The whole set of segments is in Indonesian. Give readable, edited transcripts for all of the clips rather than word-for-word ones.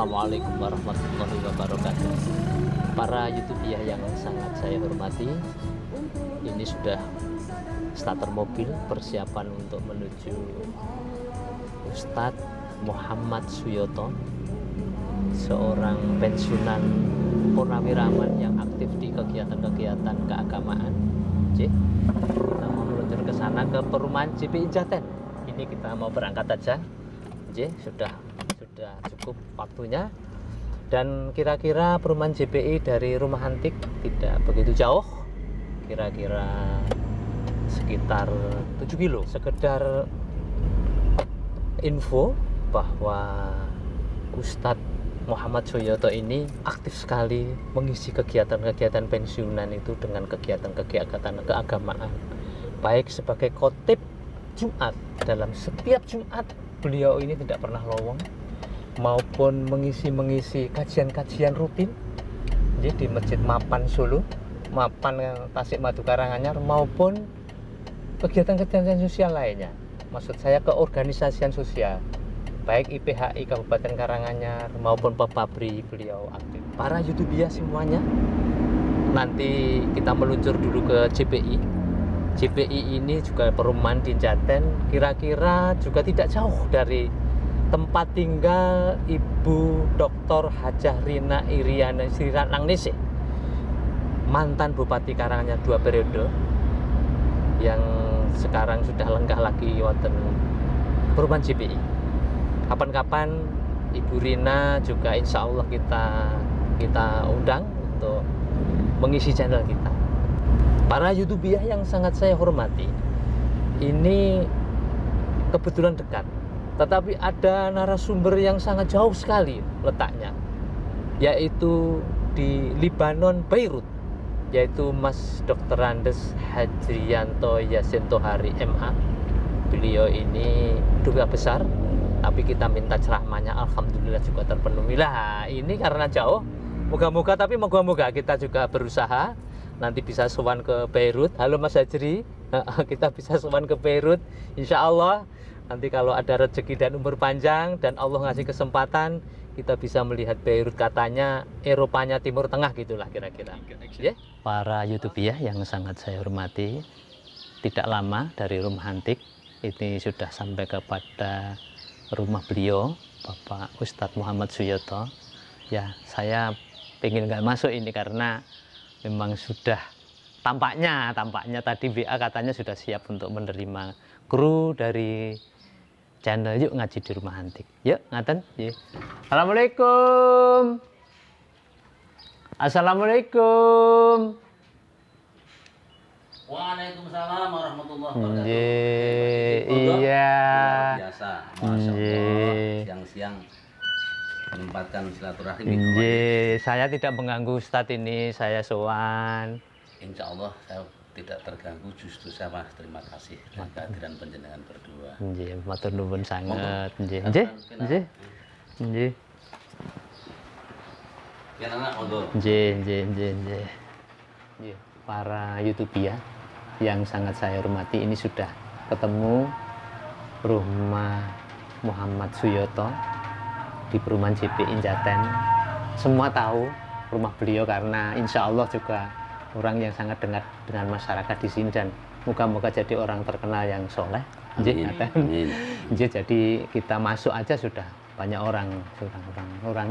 Assalamualaikum warahmatullahi wabarakatuh. Para YouTuber yang sangat saya hormati, ini sudah starter mobil persiapan untuk menuju Ustadz Muhammad Suyoto, seorang pensiunan purnawirawan yang aktif di kegiatan-kegiatan keagamaan. Kita mau meluncur ke sana, ke perumahan JPI Jaten. Ini kita mau berangkat aja. Sudah cukup waktunya, dan kira-kira perumahan JPI dari Rumah Antik tidak begitu jauh, kira-kira sekitar 7 kilo. Sekedar info bahwa Ustadz Muhammad Suyoto ini aktif sekali mengisi kegiatan-kegiatan pensiunan itu dengan kegiatan-kegiatan keagamaan, baik sebagai khotib Jumat. Dalam setiap Jumat beliau ini tidak pernah lowong, maupun mengisi kajian-kajian rutin di Masjid Mapan Solo, Mapan Tasik Madu Karanganyar, maupun kegiatan-kegiatan sosial lainnya. Maksud saya keorganisasian sosial, baik IPHI Kabupaten Karanganyar maupun Pepabri, beliau aktif. Para YouTuber semuanya, nanti kita meluncur dulu ke JPI. JPI ini juga perumahan di Jaten, kira-kira juga tidak jauh dari tempat tinggal Ibu Dr. Hajah Rina Iriana Siranangnese, mantan Bupati Karanganyar 2 periode, yang sekarang sudah lenggah lagi wonten perumahan JPI. Kapan-kapan Ibu Rina juga insya Allah kita undang untuk mengisi channel kita. Para YouTuber yang sangat saya hormati, ini kebetulan dekat, tetapi ada narasumber yang sangat jauh sekali letaknya, yaitu di Libanon, Beirut, yaitu Mas Dr. Andes Hadrianto Yasin Tohari MA. Beliau ini duta besar, tapi kita minta ceramahnya alhamdulillah juga terpenuhi. Lah, ini karena jauh, moga-moga kita juga berusaha nanti bisa sowan ke Beirut. Halo Mas Hajri, kita bisa sowan ke Beirut insya Allah. Nanti kalau ada rezeki dan umur panjang dan Allah ngasih kesempatan, kita bisa melihat Beirut, katanya Eropanya Timur Tengah gitulah kira-kira. Para YouTuber yang sangat saya hormati, tidak lama dari Rumah Antik ini sudah sampai kepada rumah beliau, Bapak Ustadz Muhammad Suyoto. Ya, saya pengen nggak masuk ini karena memang sudah tampaknya tadi WA katanya sudah siap untuk menerima kru dari channel Yuk Ngaji di Rumah Antik. Yuk, ngaten. Assalamualaikum. Assalamualaikum. Waalaikumsalam warahmatullahi wabarakatuh. Iya. Luar biasa. Masya Allah. Siang-siang menempatkan silaturahim itu. Saya tidak mengganggu Ustadz ini, saya sowan. Insya Allah saya tidak terganggu, justru saya malah terima kasih dengan kehadiran panjenengan berdua. Matur nuwun sanget. Nggih. Para YouTuber yang sangat saya hormati, ini sudah ketemu rumah Muhammad Suyoto di perumahan JPI Jaten. Semua tahu rumah beliau karena insya Allah juga orang yang sangat dekat dengan masyarakat di sini, dan moga-moga jadi orang terkenal yang soleh. Jadi kita masuk aja sudah banyak orang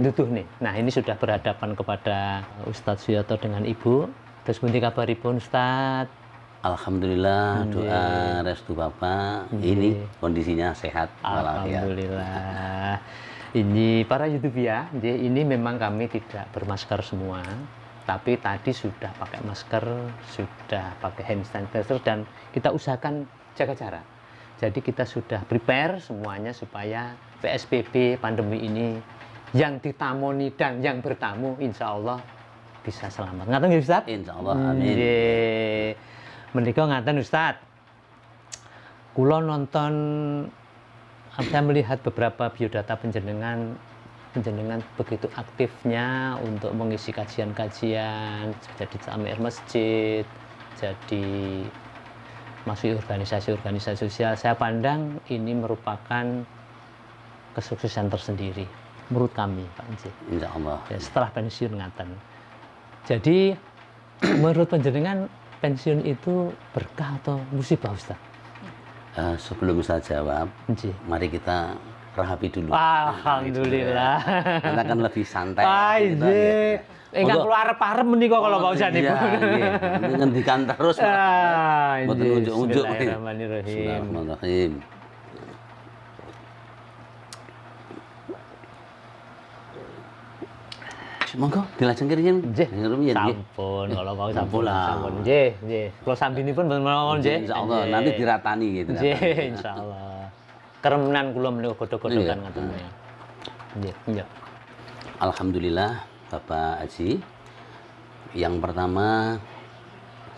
duduh nih. Nah, ini sudah berhadapan kepada Ustadz Suyoto dengan Ibu. Terus bunti kabaripun Ustadz? Alhamdulillah, doa restu Bapak, ini kondisinya sehat. Alhamdulillah. Ini para YouTuber, ini memang kami tidak bermasker semua, tapi tadi sudah pakai masker, sudah pakai hand sanitizer, dan kita usahakan jaga jarak. Jadi kita sudah prepare semuanya supaya PSBB pandemi ini yang ditamoni dan yang bertamu insya Allah bisa selamat. Ngaten nggih Ustaz? Insya Allah, amin. Menika ngaten Ustaz. Kula nonton, saya melihat beberapa biodata penjenengan begitu aktifnya untuk mengisi kajian-kajian, jadi amir masjid, jadi masuk organisasi-organisasi sosial. Saya pandang ini merupakan kesuksesan tersendiri. menurut kami Pak Nji. Insya Allah. Ya, setelah pensiun ngaten. Jadi menurut panjenengan pensiun itu berkah atau musibah Ustaz? Sebelum saya jawab, Nji. mari kita rahapi dulu. Alhamdulillah. Kita kan lebih santai. Gitu, enggak keluar arep-arep menika kalau Pak Ustaz niku. Iya, ngendikan terus. Mboten unjuk-unjuk. Bismillahirrahmanirrahim. Bismillahirrahmanirrahim. Monggo dilajeng kiriyen. Nggih. Rumiyin nggih. Sampun kalau mau Sampun sampun. lah. Sampun. Nggih, nggih. Kula sambinipun mboten mawon nggih. Insyaallah nanti diratani gitu. Nggih, insyaallah. Keremenan kula menika godhog-godhogan Iya. ngoten ya. Nggih, nggih. Alhamdulillah Bapak Haji. Yang pertama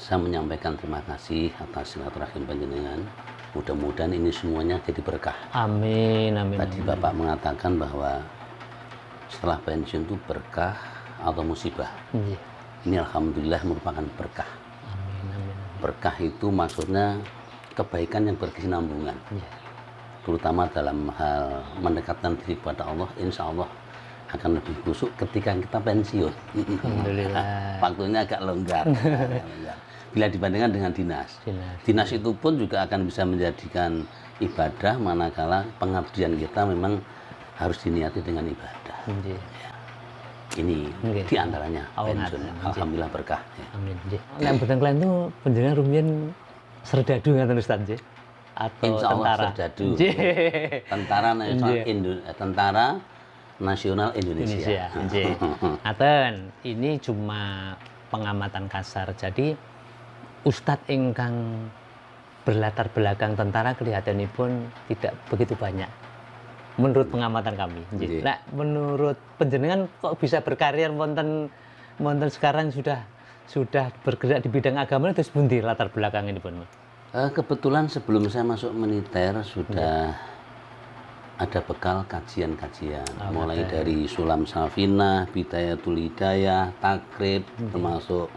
saya menyampaikan terima kasih atas silaturahim panjenengan. Mudah-mudahan ini semuanya jadi berkah. Amin, amin. Tadi amin. Bapak mengatakan bahwa setelah pensiun itu berkah atau musibah. Nggih. Ini alhamdulillah merupakan berkah. Amin, amin. Berkah itu maksudnya kebaikan yang berkesinambungan. Nggih. Terutama dalam hal mendekatkan diri kepada Allah, insya Allah akan lebih kusuk ketika kita pensiun. Alhamdulillah. Waktunya agak longgar. Bila dibandingkan dengan dinas. Dinas itu pun juga akan bisa menjadikan ibadah manakala pengabdian kita memang harus diniati dengan ibadah. Nggih. Ini Nggih. diantaranya Oh, pensiun. ngaten. Alhamdulillah berkah. Ya. Amin. Nggih. Nek mboten kalian tuh panjenengan rumiyin serdadu ngaten Ustaz nggih? Atau Insya Allah tentara? serdadu. Nggih. Tentara Nasional Indonesia. Indonesia. Nggih. Ngaten, ini cuma pengamatan kasar. Jadi Ustadz ingkang berlatar belakang tentara kelihatanipun tidak begitu banyak. Menurut pengamatan kami. Nggih. Nah, menurut panjenengan kok bisa berkarir wonten sekarang sudah bergerak di bidang agama terus pundi latar belakang ini pun? Kebetulan sebelum saya masuk militer sudah ada bekal kajian-kajian, mulai dari Sulam Safinah, Bidayatul Hidayah, Takrib, termasuk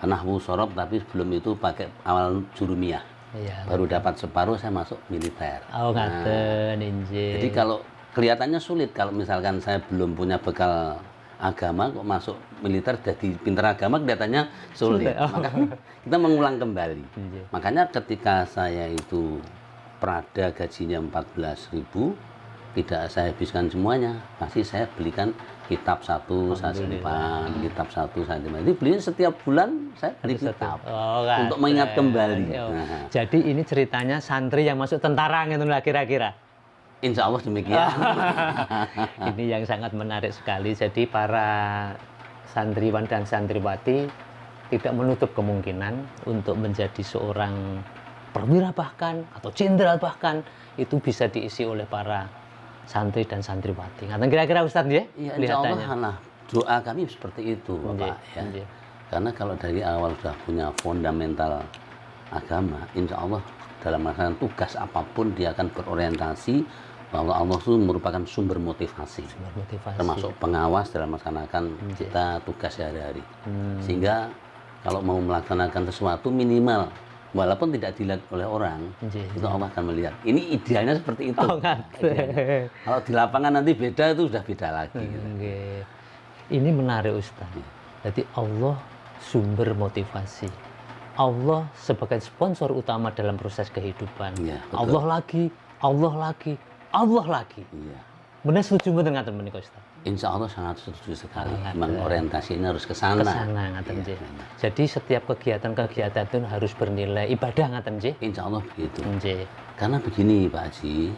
Nahwu Sorob, tapi sebelum itu pakai awal jurumiyah. Iya. Baru dapat separuh saya masuk militer. Oh, ngaten, injih. Jadi kalau kelihatannya sulit kalau misalkan saya belum punya bekal agama kok masuk militer jadi pinter agama kelihatannya sulit. Maka kita mengulang kembali. Injih. Makanya ketika saya itu Prada gajinya 14.000 tidak saya habiskan semuanya, pasti saya belikan kitab satu saya simpan, kitab satu saya simpan. Jadi belinya setiap bulan saya beli kitab untuk mengingat kembali. Nah, jadi ini ceritanya santri yang masuk tentara gitu lah kira-kira. insya Allah demikian. Ini yang sangat menarik sekali. Jadi para santriwan dan santriwati tidak menutup kemungkinan untuk menjadi seorang perwira bahkan atau jenderal bahkan itu bisa diisi oleh para santri dan santriwati. Ngaten kira-kira Ustadz ya? Iya, insya Allah. Nah, doa kami seperti itu, Bapak. Ya. Karena kalau dari awal sudah punya fundamental agama, insya Allah dalam melaksanakan tugas apapun dia akan berorientasi bahwa Allah itu merupakan sumber motivasi. Termasuk pengawas dalam melaksanakan kita tugas sehari-hari. Sehingga kalau mau melaksanakan sesuatu minimal walaupun tidak dilihat oleh orang, itu Allah akan melihat. Ini idealnya seperti itu. Kalau di lapangan nanti beda, itu sudah beda lagi. Ini menarik Ustaz. Jadi Allah sumber motivasi. Allah sebagai sponsor utama dalam proses kehidupan. Ya, Allah lagi, Allah lagi, Allah lagi. Iya. Benar setuju mboten ngaten menika Ustaz? Insya Allah sangat setuju sekali. Memang orientasinya harus ke sana. Ngaten nggih. Jadi setiap kegiatan-kegiatan itu harus bernilai ibadah ngaten nggih. Insya Allah begitu. Nggih. Karena begini Pak Haji,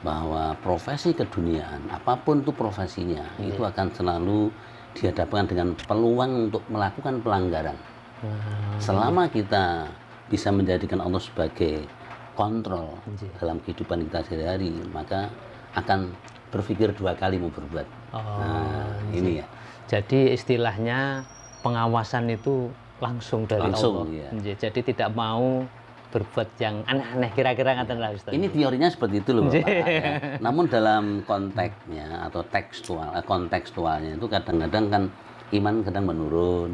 bahwa profesi keduniaan apapun itu profesinya itu akan selalu dihadapkan dengan peluang untuk melakukan pelanggaran. Selama kita bisa menjadikan Allah sebagai kontrol dalam kehidupan kita sehari-hari, maka akan berpikir dua kali mau berbuat. Ini ya. Jadi istilahnya pengawasan itu langsung dari Allah. Iya. Jadi tidak mau berbuat yang aneh-aneh kira-kira ngaten lah Ustaz. Ini teorinya seperti itu loh Bapak. Ya. Namun dalam konteksnya atau kontekstualnya itu kadang-kadang kan iman kadang menurun.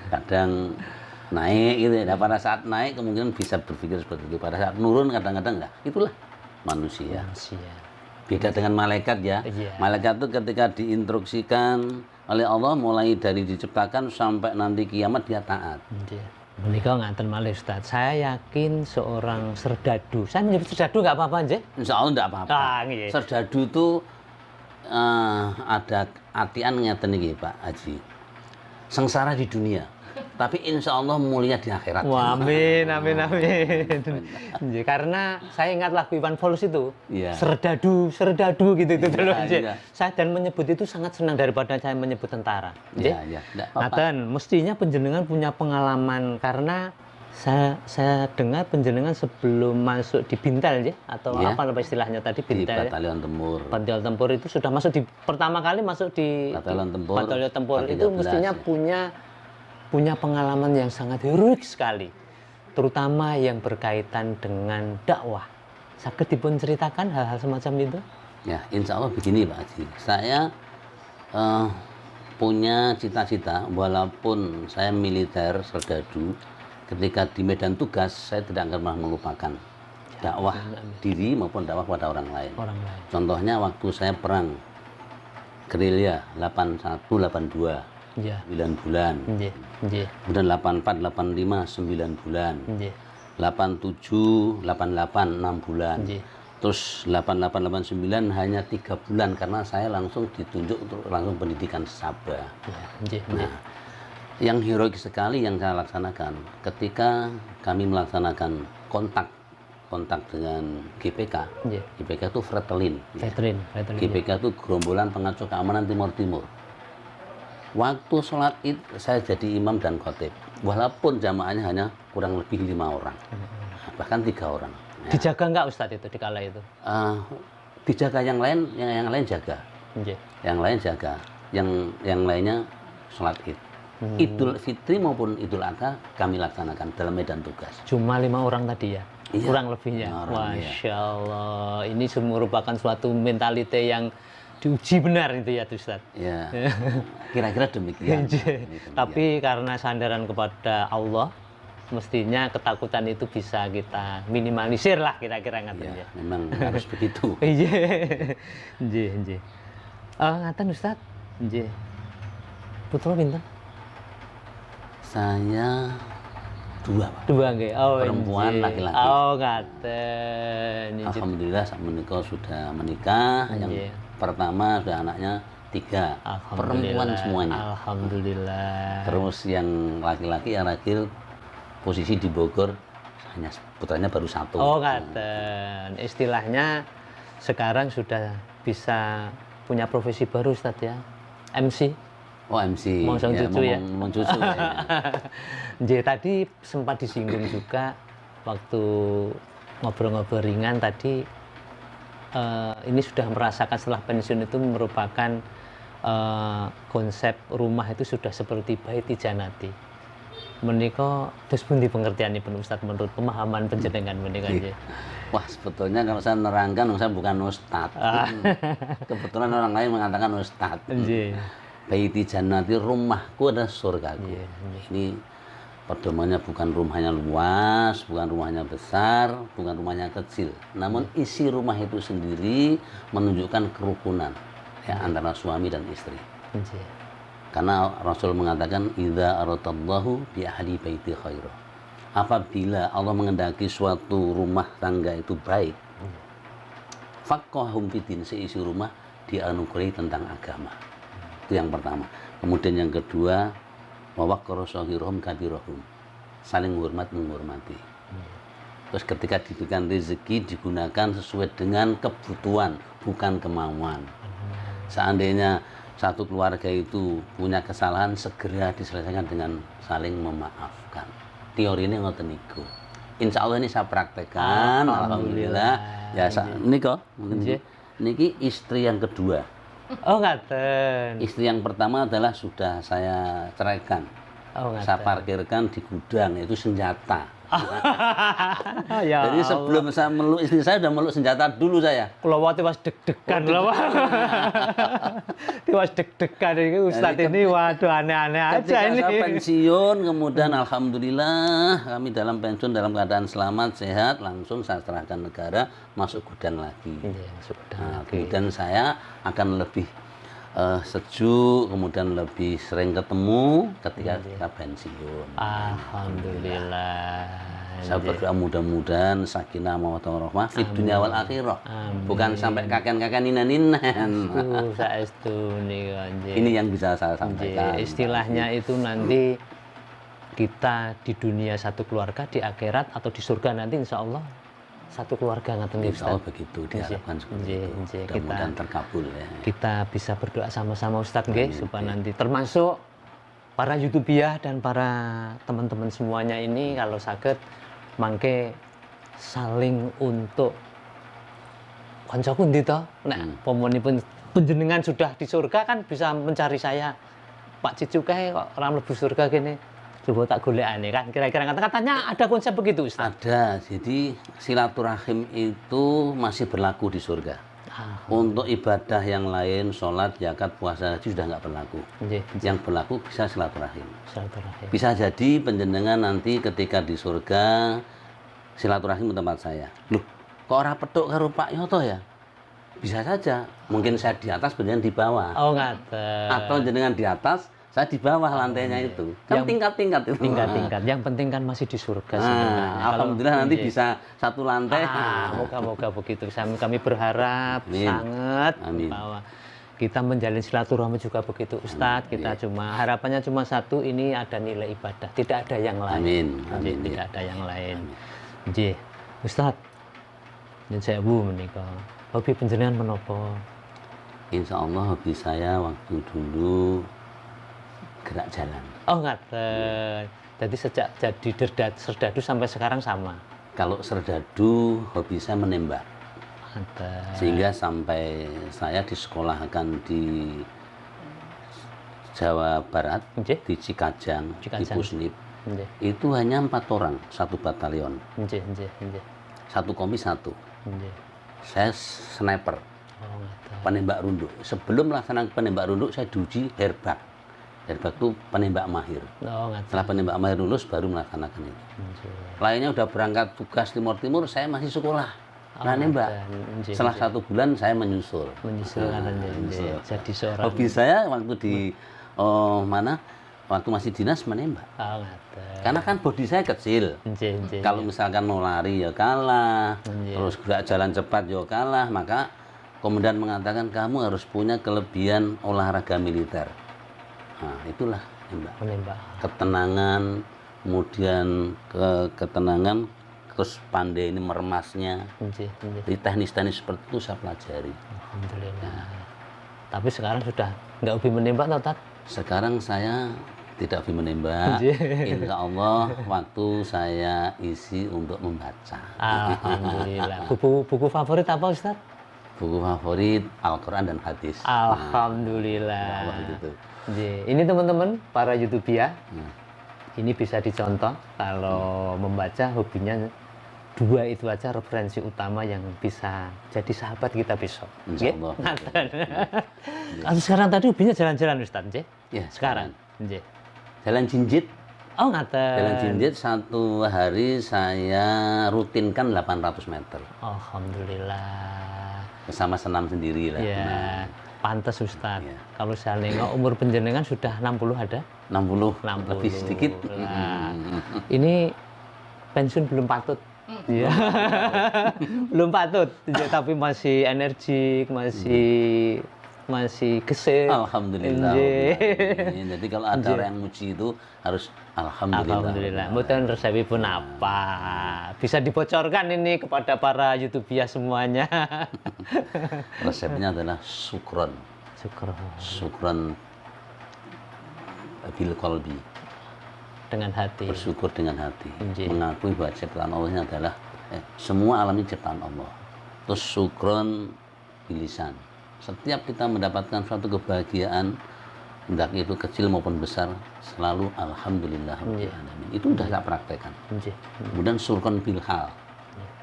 Kadang naik gitu ya. Nah, pada saat naik kemungkinan bisa berpikir seperti itu. Pada saat nurun kadang-kadang enggak. Itulah manusia. Beda dengan malaikat ya. Iya. Malaikat itu ketika diinstruksikan oleh Allah mulai dari diciptakan sampai nanti kiamat dia taat. Menika ngaten malih Ustaz. Saya yakin seorang serdadu. Saya menyebut serdadu nggak apa-apa nggih? Insya Allah enggak apa-apa. Nggih. Serdadu itu ada artian ngeten iki Pak Haji. Sengsara di dunia, tapi insya Allah mulia di akhirat. Wah, amin, amin, amin. Nggih, karena saya ingat lagu Iwan Fals itu, Iya. serdadu, serdadu gitu itu dulu. Iya. Saya dan menyebut itu sangat senang daripada saya menyebut tentara. Iya, iya, enggak apa-apa. Ngaten, mestinya penjenengan punya pengalaman karena saya dengar penjenengan sebelum masuk di Bintel ya atau Iya. apa istilahnya tadi Di Bintel. Batalion Tempur. Batalion Tempur itu sudah masuk di pertama kali masuk di Batalion Tempur. Batalion Tempur tahun itu 13, mestinya ya. punya pengalaman yang sangat heroik sekali, terutama yang berkaitan dengan dakwah. Saged dipun ceritakan hal-hal semacam itu? Ya, insya Allah begini Pak Haji. Saya punya cita-cita, walaupun saya militer serdadu, ketika di medan tugas saya tidak akan pernah melupakan dakwah diri maupun dakwah pada orang lain. Contohnya waktu saya perang gerilya 81-82 Ya. 9 bulan, kemudian 84, 85 9 bulan, 87, 88 6 bulan, terus 88, 89 hanya 3 bulan karena saya langsung ditunjuk untuk langsung pendidikan Sabah. Nah, yang heroik sekali yang saya laksanakan ketika kami melaksanakan kontak dengan GPK. GPK itu Fretilin. GPK itu Gerombolan Pengacau Keamanan Timur Timur. Waktu sholat id saya jadi imam dan khotib. Walaupun jamaahnya hanya kurang lebih 5 orang, bahkan 3 orang. Ya. Dijaga nggak Ustadz itu di kala itu? Dijaga yang lain jaga. Yang lain jaga. Yang lainnya sholat id. Idul Fitri maupun Idul Adha kami laksanakan dalam medan tugas. Cuma 5 orang tadi ya? Iya, kurang lebihnya. Masya Allah, ini merupakan suatu mentalite yang diuji benar itu ya Ustaz. Ya, kira-kira demikian. Tapi karena sandaran kepada Allah, mestinya ketakutan itu bisa kita minimalisir lah kira-kira ngaten ya. Memang harus begitu. Iya, nggih. Ngaten Ustaz, nggih. Putra pinten? Saya 2 Pak. 2 nggih. Oh, perempuan laki-laki. Oh, ngaten. Alhamdulillah saat menikah sudah menikah. Yang pertama sudah anaknya 3. Perempuan semuanya. Alhamdulillah. Terus yang laki-laki yang Ragil posisi di Bogor hanya putranya baru 1. Oh, ngaten. Istilahnya sekarang sudah bisa punya profesi baru Ustaz ya. MC. Oh, MC. Mongsong cucu ya. Mongsong cucu ya. Jadi tadi sempat disinggung juga waktu ngobrol-ngobrol ringan tadi, ini sudah merasakan setelah pensiun itu merupakan konsep rumah itu sudah seperti baiti janati. Menika terus pun di pengertianipun Ustaz menurut pemahaman panjenengan menika nggih. Wah, sebetulnya kalau saya nerangkan saya bukan ustad. Kebetulan orang lain mengatakan ustad. Baiti jannati, rumahku adalah surgaku. Ini pedomannya bukan rumahnya luas, bukan rumahnya besar, bukan rumahnya kecil. Namun isi rumah itu sendiri menunjukkan kerukunan ya, antara suami dan istri. Karena Rasul mengatakan idza aradallahu bi ahli baiti khaira. Apabila Allah mengendaki suatu rumah tangga itu baik, faqahum fiddin, seisi rumah dianugerahi tentang agama. Itu yang pertama. Kemudian yang kedua, wawaqqara shaghirahum kabirahum, saling menghormati. Terus ketika diberikan rezeki digunakan sesuai dengan kebutuhan, bukan kemauan. Seandainya satu keluarga itu punya kesalahan, segera diselesaikan dengan saling memaafkan. Teori ini ngoten niku. Insya Allah ini saya praktekkan. Alhamdulillah. Ya, niki istri yang kedua. Oh, ngaten. Istri yang pertama adalah sudah saya ceraikan. Oh, saya parkirkan di gudang, itu senjata. Ya Jadi sebelum saya meluk istri saya udah meluk senjata dulu saya. kalau waktu was deg-degan loh. Was deg-degan ini Ustadz ini waduh aneh-aneh aja Ketika ini. saya pensiun, kemudian alhamdulillah kami dalam pensiun dalam keadaan selamat, sehat, langsung saya serahkan negara, masuk gudang lagi. Iya, sudah. Nah, kemudian saya akan lebih sejuk, kemudian lebih sering ketemu ketika kita pensiun. Alhamdulillah. Saya berdoa mudah-mudahan sakinah mawaddah warahmah fid dunya wal akhirah. Bukan sampai kaken-kaken ninan-ninan. Saestu nika nggih. Ini yang bisa saya sampaikan. Istilahnya itu nanti kita di dunia satu keluarga, di akhirat atau di surga nanti insya Allah satu keluarga ngaten nggih Insya Allah begitu diharapkan seperti itu. Mudah-mudahan terkabul ya. Kita bisa berdoa sama-sama Ustadz nggih supaya nanti termasuk para YouTubiah dan para teman-teman semuanya ini kalau sakit mangke saling untuk koncoku ndi to nek pomonipun panjenengan sudah di surga kan bisa mencari saya Pak Cicu kae kok ora mlebu surga kene coba tak golekane kan kira-kira katanya ada konsep begitu Ustaz. Ada, jadi silaturahim itu masih berlaku di surga. Untuk ibadah yang lain, sholat, zakat, puasa, haji sudah nggak berlaku. Yang berlaku bisa silaturahim. Bisa jadi penjenengan nanti ketika di surga silaturahim ke tempat saya. Loh, kok orang petuk karo Pak Yoto ya? Bisa saja. Mungkin saya di atas, penjenengan di bawah. Oh ngaten. Atau jenengan di atas, saya di bawah lantainya itu. Kan tingkat-tingkat itu. Tingkat-tingkat. Yang penting kan masih di surga alhamdulillah nanti bisa satu lantai. Moga-moga begitu. Kami berharap sangat bahwa kita menjalin silaturahmi juga begitu Ustadz. Kita harapannya cuma satu, ini ada nilai ibadah. Tidak ada yang lain. Amin. Tidak ada yang lain. Nggih. Ustadz, yen saya menikah. Hobi panjenengan menapa? Insya Allah hobi saya waktu dulu gerak jalan. Oh ngaten. Jadi sejak jadi serdadu sampai sekarang sama. Kalau serdadu hobi saya menembak. Sehingga sampai saya disekolahkan di Jawa Barat, di Cikajang, di Pusnip. Itu hanya 4 orang, 1 batalion. Satu komis 1. Saya sniper. Penembak runduk. Sebelum melaksanakan penembak runduk saya diuji herbak. Herbak itu penembak mahir. Setelah penembak mahir lulus baru melaksanakan itu. Lainnya udah berangkat tugas Timur-Timur, saya masih sekolah. Nembak. Setelah 1 bulan saya menyusul. Jadi seorang. Hobi saya waktu di waktu masih dinas menembak. Karena kan bodi saya kecil. Kalau misalkan mau lari ya kalah, terus gerak jalan cepat ya kalah, maka komandan mengatakan kamu harus punya kelebihan olahraga militer. Nah, itulah menembak. Ketenangan, kemudian ketenangan, terus pandai ini meremasnya. Di teknis-teknis seperti itu saya pelajari. Alhamdulillah. Tapi sekarang sudah nggak hobi menembak, Tat? Sekarang saya tidak hobi menembak. Insya Allah waktu saya isi untuk membaca. Alhamdulillah. Buku favorit apa Ustaz? Buku favorit Al-Quran dan Hadis. Alhamdulillah. Ini teman-teman para YouTuber, ini bisa dicontoh kalau membaca hobinya 2 itu aja referensi utama yang bisa jadi sahabat kita besok. Insyaallah. Kalau sekarang tadi hobinya jalan-jalan Ustaz, ya, sekarang. Jalan jinjit. Oh ngaten. Jalan jinjit 1 hari saya rutinkan 800 meter. Alhamdulillah. Bersama senam sendiri lah. Ya. Pantes Ustaz. Kalau saya nengok umur penjenengan sudah 60 ada? 60. Lebih sedikit. Ini pensiun belum patut. Iya. Belum patut. Tapi masih energik, masih gesit. Alhamdulillah. Jadi kalau ada orang yang muji itu harus alhamdulillah. Alhamdulillah. Mboten resepipun apa? Bisa dibocorkan ini kepada para YouTuber semuanya. Resepnya adalah syukron. Syukron bil qalbi. Dengan hati. Bersyukur dengan hati. Mengakui bahwa ciptaan Allah adalah semua alam ini ciptaan Allah. Terus syukron bilisan. Setiap kita mendapatkan suatu kebahagiaan, entah itu kecil maupun besar, selalu alhamdulillah. Itu udah saya praktekkan. Kemudian surkon bilhal,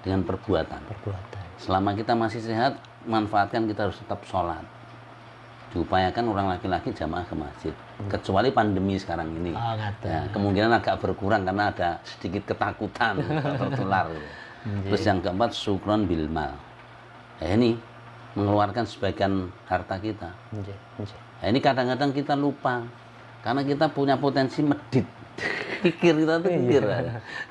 dengan perbuatan. Selama kita masih sehat, manfaatkan, kita harus tetap sholat. Diupayakan orang laki-laki jamaah ke masjid, kecuali pandemi sekarang ini. Ya, kemungkinan agak berkurang karena ada sedikit ketakutan tertular. Terus yang keempat, syukron bil mal. Ya, ini mengeluarkan sebagian harta kita. Ya, ini kadang-kadang kita lupa karena kita punya potensi medit. Pikir kita tuh pikir.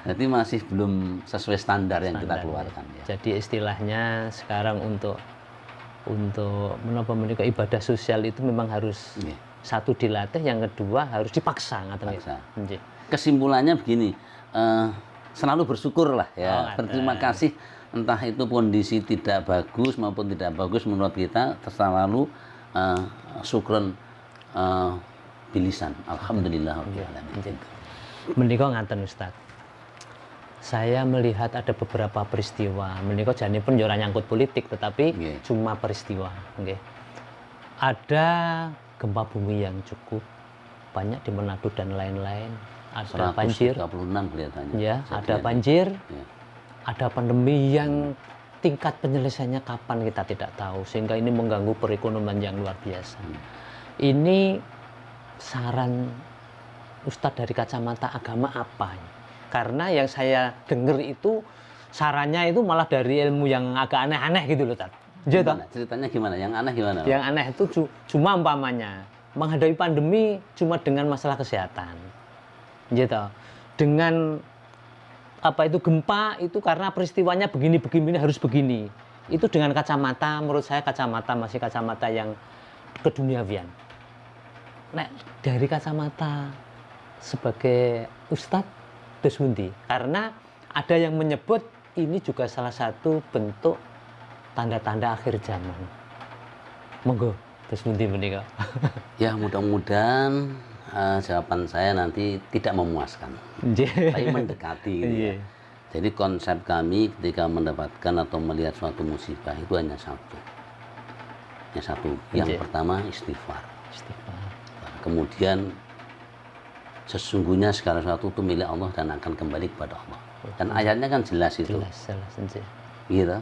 Jadi masih belum sesuai standar yang kita keluarkan. Ya. Jadi istilahnya sekarang untuk menikah ibadah sosial itu memang harus satu dilatih, yang kedua harus dipaksa. Kesimpulannya begini, selalu bersyukur lah ya, berterima kasih, entah itu kondisi tidak bagus maupun tidak bagus menurut kita, selalu syukron bilisan, alhamdulillah. Menika ngaten Ustaz, saya melihat ada beberapa peristiwa, menika janipun ora nyangkut politik, tetapi cuma peristiwa. Ada gempa bumi yang cukup banyak di Manado dan lain-lain. Ada banjir. 136 kelihatannya. Ya, ada banjir. Ada pandemi yang tingkat penyelesaiannya kapan kita tidak tahu, sehingga ini mengganggu perekonomian yang luar biasa. Ini saran Ustadz dari kacamata agama apa? Karena yang saya dengar itu sarannya itu malah dari ilmu yang agak aneh-aneh gitu loh, Tat. Ceritanya gimana? Yang aneh gimana? Yang aneh itu cuma umpamanya menghadapi pandemi cuma dengan masalah kesehatan. Gitu. Dengan apa itu gempa itu karena peristiwanya begini harus begini. Itu dengan kacamata, menurut saya kacamata masih kacamata yang keduniawian. Nah, dari kacamata sebagai Ustadz Deswundi, karena ada yang menyebut ini juga salah satu bentuk tanda-tanda akhir zaman. Monggo Deswundi menika. Ya, mudah-mudahan jawaban saya nanti tidak memuaskan, tapi mendekati. Gitu. Jadi konsep kami ketika mendapatkan atau melihat suatu musibah itu hanya satu. Yang pertama istighfar. Kemudian sesungguhnya segala sesuatu itu milik Allah dan akan kembali kepada Allah. Dan ayatnya kan jelas itu. Jelas. Gitu.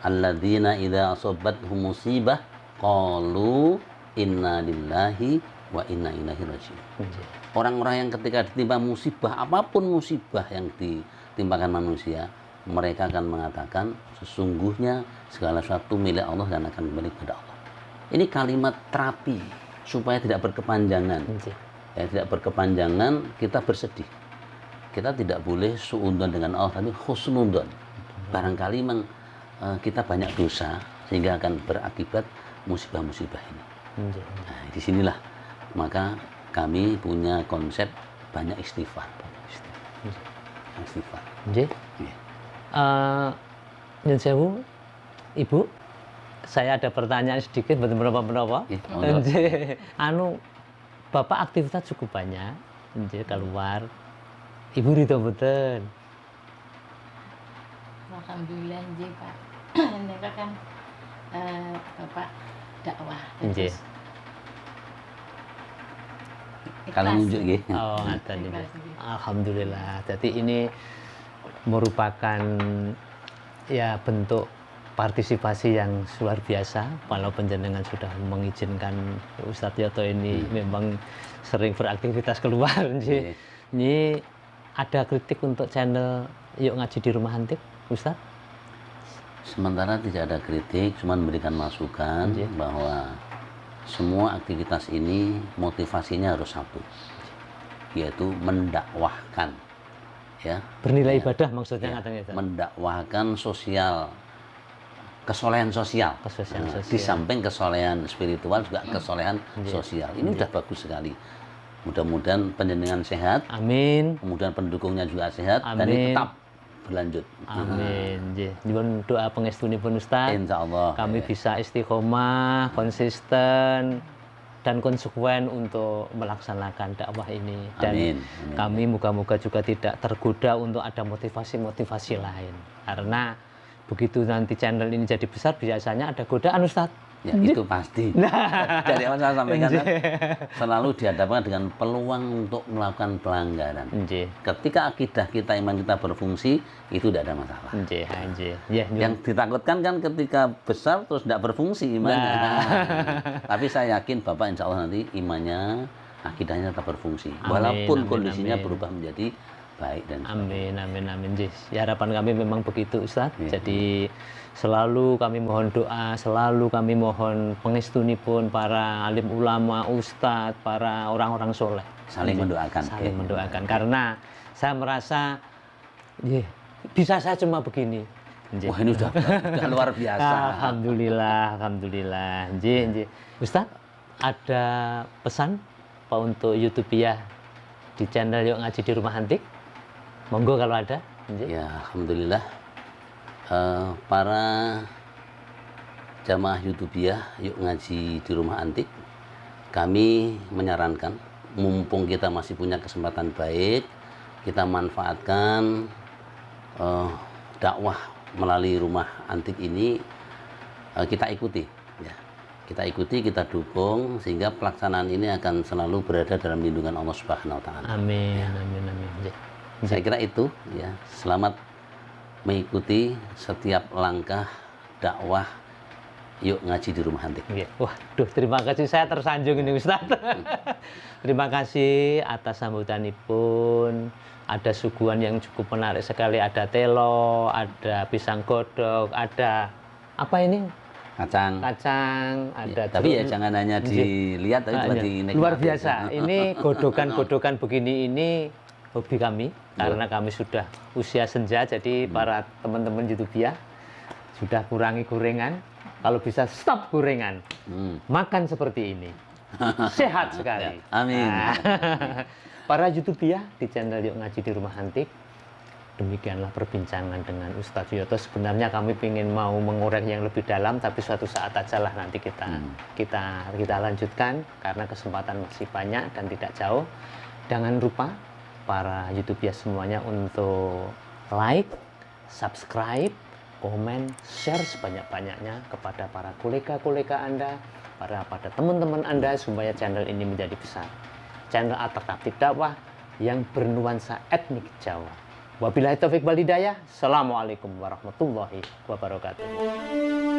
Alladzina idza asabathum musibah qalu inna lillahi wa inna ilaihi raji'un. Orang-orang yang ketika ditimpa musibah, apapun musibah yang ditimpakan manusia, mereka akan mengatakan sesungguhnya segala sesuatu milik Allah dan akan kembali kepada Allah. Ini kalimat terapi supaya tidak berkepanjangan. Ya, tidak berkepanjangan kita bersedih. Kita tidak boleh suudzon dengan Allah, tapi husnudzon. Barangkali memang kita banyak dosa sehingga akan berakibat musibah-musibah ini. Nah, disinilah maka kami punya konsep banyak istighfar. Istighfar. Nyun sewu, Ibu, saya ada pertanyaan sedikit, beberapa. Bapak aktivitas cukup banyak, keluar. Ibu ridho betul. Alhamdulillah, Pak. Mereka kan Bapak dakwah. Kalian nunjuk gitu. Oh, ngaten. Alhamdulillah. Jadi ini merupakan ya bentuk partisipasi yang luar biasa. Kalau penjenengan sudah mengizinkan Ustadz Yoto ini memang sering beraktivitas keluar. Ini ada kritik untuk channel Yuk Ngaji di Rumah Antik, Ustadz? Sementara tidak ada kritik, cuma memberikan masukan bahwa semua aktivitas ini motivasinya harus satu, yaitu mendakwahkan. Ya, bernilai ibadah maksudnya, mendakwahkan sosial, kesolehan sosial. Di samping kesolehan spiritual juga kesolehan sosial. Ini udah bagus sekali. Mudah-mudahan panjenengan sehat. Amin. Kemudian pendukungnya juga sehat. Amin. Dan ini tetap berlanjut. Amin. Nyuwun doa pangestunipun Ustaz. Insyaallah. Kami bisa istiqomah, konsisten dan konsekuen untuk melaksanakan dakwah ini. Dan Amin. Kami moga-moga juga tidak tergoda untuk ada motivasi-motivasi lain. Karena begitu nanti channel ini jadi besar, biasanya ada godaan Ustaz. Ya, itu pasti. Dari awal saya sampaikan kan, selalu dihadapkan dengan peluang untuk melakukan pelanggaran. Ketika akidah kita, iman kita berfungsi, itu tidak ada masalah. Yang ditakutkan kan ketika besar terus tidak berfungsi imannya. Tapi saya yakin Bapak insya Allah nanti imannya, akidahnya tetap berfungsi. Walaupun kondisinya berubah menjadi baik dan amin. Ya, harapan kami memang begitu, Ustadz. Jadi selalu kami mohon doa, selalu kami mohon pengestunipun para alim ulama, ustadz, para orang-orang soleh. Saling mendoakan. Saling mendoakan. Karena saya merasa, bisa saya cuma begini. Wah, ini udah luar biasa. Alhamdulillah. Ustadz, ada pesan Pak untuk YouTubiah di channel Yuk Ngaji di Rumah Antik? Monggo kalau ada. Ya, alhamdulillah. Para jamaah YouTubiah Yuk Ngaji di Rumah Antik, kami menyarankan, mumpung kita masih punya kesempatan baik, kita manfaatkan dakwah melalui Rumah Antik ini, kita ikuti, ya. Kita ikuti, kita dukung, sehingga pelaksanaan ini akan selalu berada dalam lindungan Allah Subhanahu Wa Taala. Amin. Saya kira itu, ya. Selamat mengikuti setiap langkah dakwah Yuk Ngaji di Rumah Antik. Waduh, terima kasih, saya tersanjung ini Ustaz. Terima kasih atas sambutanipun. Ada suguhan yang cukup menarik sekali, ada telo, ada pisang godok, ada apa ini? Kacang, ada. Tapi ya jangan hanya dilihat, tapi juga dinikmati. Luar biasa. Ini godokan-godokan begini ini hobi kami, karena kami sudah usia senja, jadi para teman-teman YouTubiah sudah kurangi gorengan, kalau bisa stop gorengan, makan seperti ini, sehat sekali. Amin. Para YouTubiah di channel Yuk Ngaji di Rumah Antik, demikianlah perbincangan dengan Ustadz Suyoto. Sebenarnya kami ingin mau mengorek yang lebih dalam, tapi suatu saat aja lah nanti kita lanjutkan, karena kesempatan masih banyak dan tidak jauh. Jangan lupa para YouTubiah semuanya untuk like, subscribe, komen, share sebanyak-banyaknya kepada para kolega-kolega Anda, pada teman-teman Anda, supaya channel ini menjadi besar. Channel alternatif dakwah yang bernuansa etnik Jawa. Wabillahi taufik wal hidayah. Assalamualaikum warahmatullahi wabarakatuh.